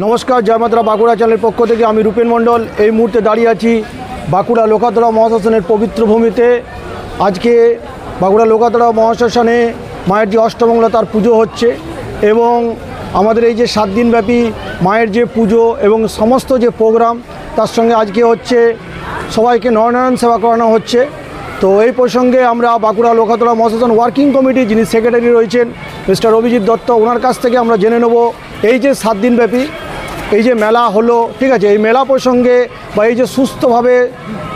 নমস্কার, জয় মাতারা বাঁকুড়া চ্যানেলের পক্ষ থেকে আমি রূপেন মণ্ডল। এই মুহূর্তে দাঁড়িয়ে আছি বাঁকুড়া লোকাতড়া মহাশ্মশানের পবিত্র ভূমিতে। আজকে বাঁকুড়া লোকাতড়া মহাশ্মশানে মায়ের যে অষ্টমঙ্গলা তার পুজো হচ্ছে এবং আমাদের এই যে 7 দিনব্যাপী মায়ের যে পুজো এবং সমস্ত যে প্রোগ্রাম তার সঙ্গে আজকে হচ্ছে সবাইকে নরনারায়ণ সেবা করানো হচ্ছে। তো এই প্রসঙ্গে আমরা বাঁকুড়া লোকাতড়া মহাশ্মশান ওয়ার্কিং কমিটি যিনি সেক্রেটারি রয়েছেন মিস্টার অভিজিৎ দত্ত, ওনার কাছ থেকে আমরা জেনে নেব এই যে 7 দিনব্যাপী এই যে মেলা হলো, ঠিক আছে, এই মেলা প্রসঙ্গে বা এই যে সুস্থভাবে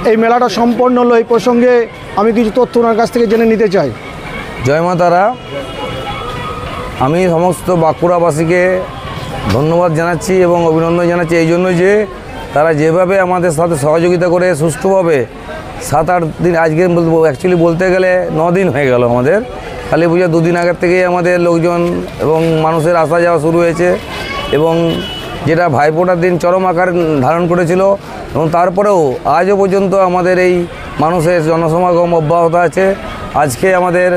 এই মেলাটা সম্পন্ন হলো এই প্রসঙ্গে আমি কিছু তথ্য ওনার কাছ থেকে জেনে নিতে চাই। জয় মা তারা। আমি সমস্ত বাঁকুড়াবাসীকে ধন্যবাদ জানাচ্ছি এবং অভিনন্দন জানাচ্ছি এই জন্য যে তারা যেভাবে আমাদের সাথে সহযোগিতা করে সুষ্ঠুভাবে 7-8 দিন, আজকে অ্যাকচুয়ালি বলতে গেলে 9 দিন হয়ে গেল আমাদের কালী পূজা 2 দিন আগের থেকেই আমাদের লোকজন এবং মানুষের আসা যাওয়া শুরু হয়েছে এবং যেটা ভাইফোঁটার দিন চরম আকার ধারণ করেছিল এবং তারপরেও আজও পর্যন্ত আমাদের এই মানুষের জনসমাগম অব্যাহত আছে। আজকে আমাদের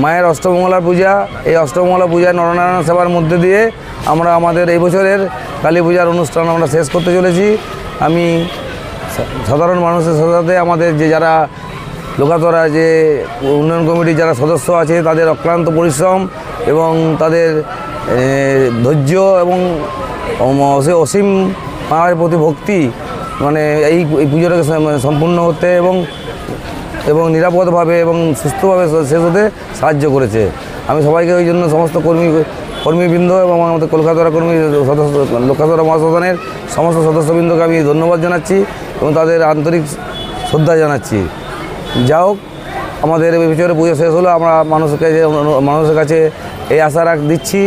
মায়ের অষ্টমঙ্গলার পূজা, এই অষ্টমঙ্গলা পূজায় নরনারায়ণ সেবার মধ্যে দিয়ে আমরা আমাদের এই বছরের কালী পূজার অনুষ্ঠান আমরা শেষ করতে চলেছি। আমি সাধারণ মানুষের সাথে আমাদের যে যারা লোকাতড়া যে উন্নয়ন কমিটির যারা সদস্য আছে তাদের অক্লান্ত পরিশ্রম এবং তাদের ধৈর্য এবং অসীম মায়ের প্রতি ভক্তি মানে এই পুজোটাকে সম্পূর্ণ হতে এবং নিরাপদভাবে এবং সুস্থভাবে শেষ হতে সাহায্য করেছে। আমি সবাইকে ওই জন্য সমস্ত কর্মীবৃন্দ এবং আমাদের কলকাতা সদস্য লোকাতড়া মহাশ্মশানের সমস্ত সদস্যবৃন্দকে আমি ধন্যবাদ জানাচ্ছি এবং তাদের আন্তরিক শ্রদ্ধা জানাচ্ছি। যা হোক, আমাদের এই বছরে পুজো শেষ হলো, আমরা মানুষের কাছে এই আশা দিচ্ছি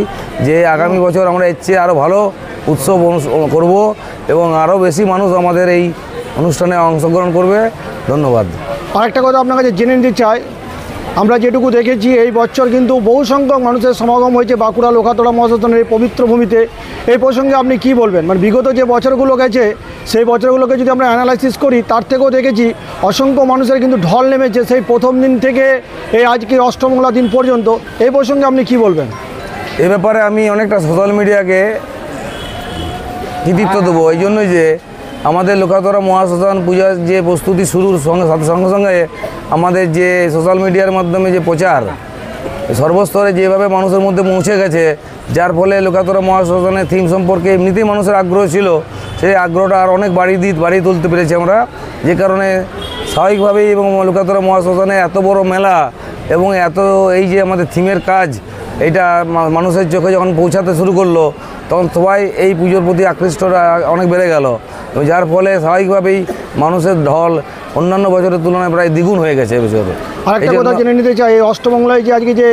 যে আগামী বছর আমরা এর চেয়ে আরও ভালো উৎসব করব এবং আরও বেশি মানুষ আমাদের এই অনুষ্ঠানে অংশগ্রহণ করবে। ধন্যবাদ। আরেকটা কথা আপনার কাছে জেনে নিতে চাই, আমরা যেটুকু দেখেছি এই বছর কিন্তু বহু সংখ্যক মানুষের সমাগম হয়েছে বাঁকুড়া লোকাতড়া মহাশ্মশানের এই পবিত্র ভূমিতে। এই প্রসঙ্গে আপনি কি বলবেন? মানে বিগত যে বছরগুলো গেছে সেই বছরগুলোকে যদি আমরা অ্যানালাইসিস করি তার থেকেও দেখেছি অসংখ্য মানুষের কিন্তু ঢল নেমেছে সেই প্রথম দিন থেকে এই আজকে অষ্টমঙ্গলা দিন পর্যন্ত। এই প্রসঙ্গে আপনি কি বলবেন? এ ব্যাপারে আমি অনেকটা সোশ্যাল মিডিয়াকে কৃতিত্ব দেবো এই জন্যই যে আমাদের লোকাতড়া মহাশ্মশান পূজার যে প্রস্তুতি শুরুর সঙ্গে সঙ্গে আমাদের যে সোশ্যাল মিডিয়ার মাধ্যমে যে প্রচার সর্বস্তরে যেভাবে মানুষের মধ্যে পৌঁছে গেছে, যার ফলে লোকাতড়া মহাশ্মশানের থিম সম্পর্কে এমনিতেই মানুষের আগ্রহ ছিল, সেই আগ্রহটা আর অনেক বাড়িয়ে তুলতে পেরেছি আমরা। যে কারণে স্বাভাবিকভাবেই এবং লোকাতড়া মহাশ্মশানে এত বড় মেলা এবং এত এই যে আমাদের থিমের কাজ এইটা মানুষের চোখে যখন পৌঁছাতে শুরু করলো তখন সবাই এই পুজোর প্রতি আকৃষ্টটা অনেক বেড়ে গেল, যার ফলে স্বাভাবিকভাবেই মানুষের ঢল অন্যান্য বছরের তুলনায় প্রায় দ্বিগুণ হয়ে গেছে এবছরে। আরেকটা কথা জেনে নিতে চাই, এই অষ্টমঙ্গলায় যে আজকে যে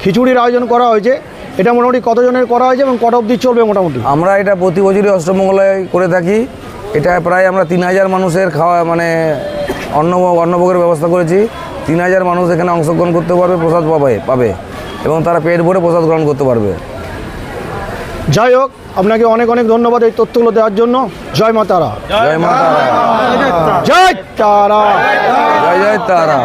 খিচুড়ির আয়োজন করা হয়েছে এটা মোটামুটি কতজনের করা হয়েছে এবং কত অবধি চলবে? মোটামুটি আমরা এটা প্রতি বছরই অষ্টমঙ্গলায় করে থাকি। এটা প্রায় আমরা 3000 মানুষের খাওয়া মানে অন্নভোগের ব্যবস্থা করেছি। 3000 মানুষ এখানে অংশগ্রহণ করতে পারবে, প্রসাদ পাবে এবং তারা পেট ভরে প্রসাদ গ্রহণ করতে পারবে। যাই হোক, আপনাকে অনেক অনেক ধন্যবাদ এই তথ্যগুলো দেওয়ার জন্য। জয় মা তারা। জয় মা তারা। জয় তারা। জয় জয় তারা।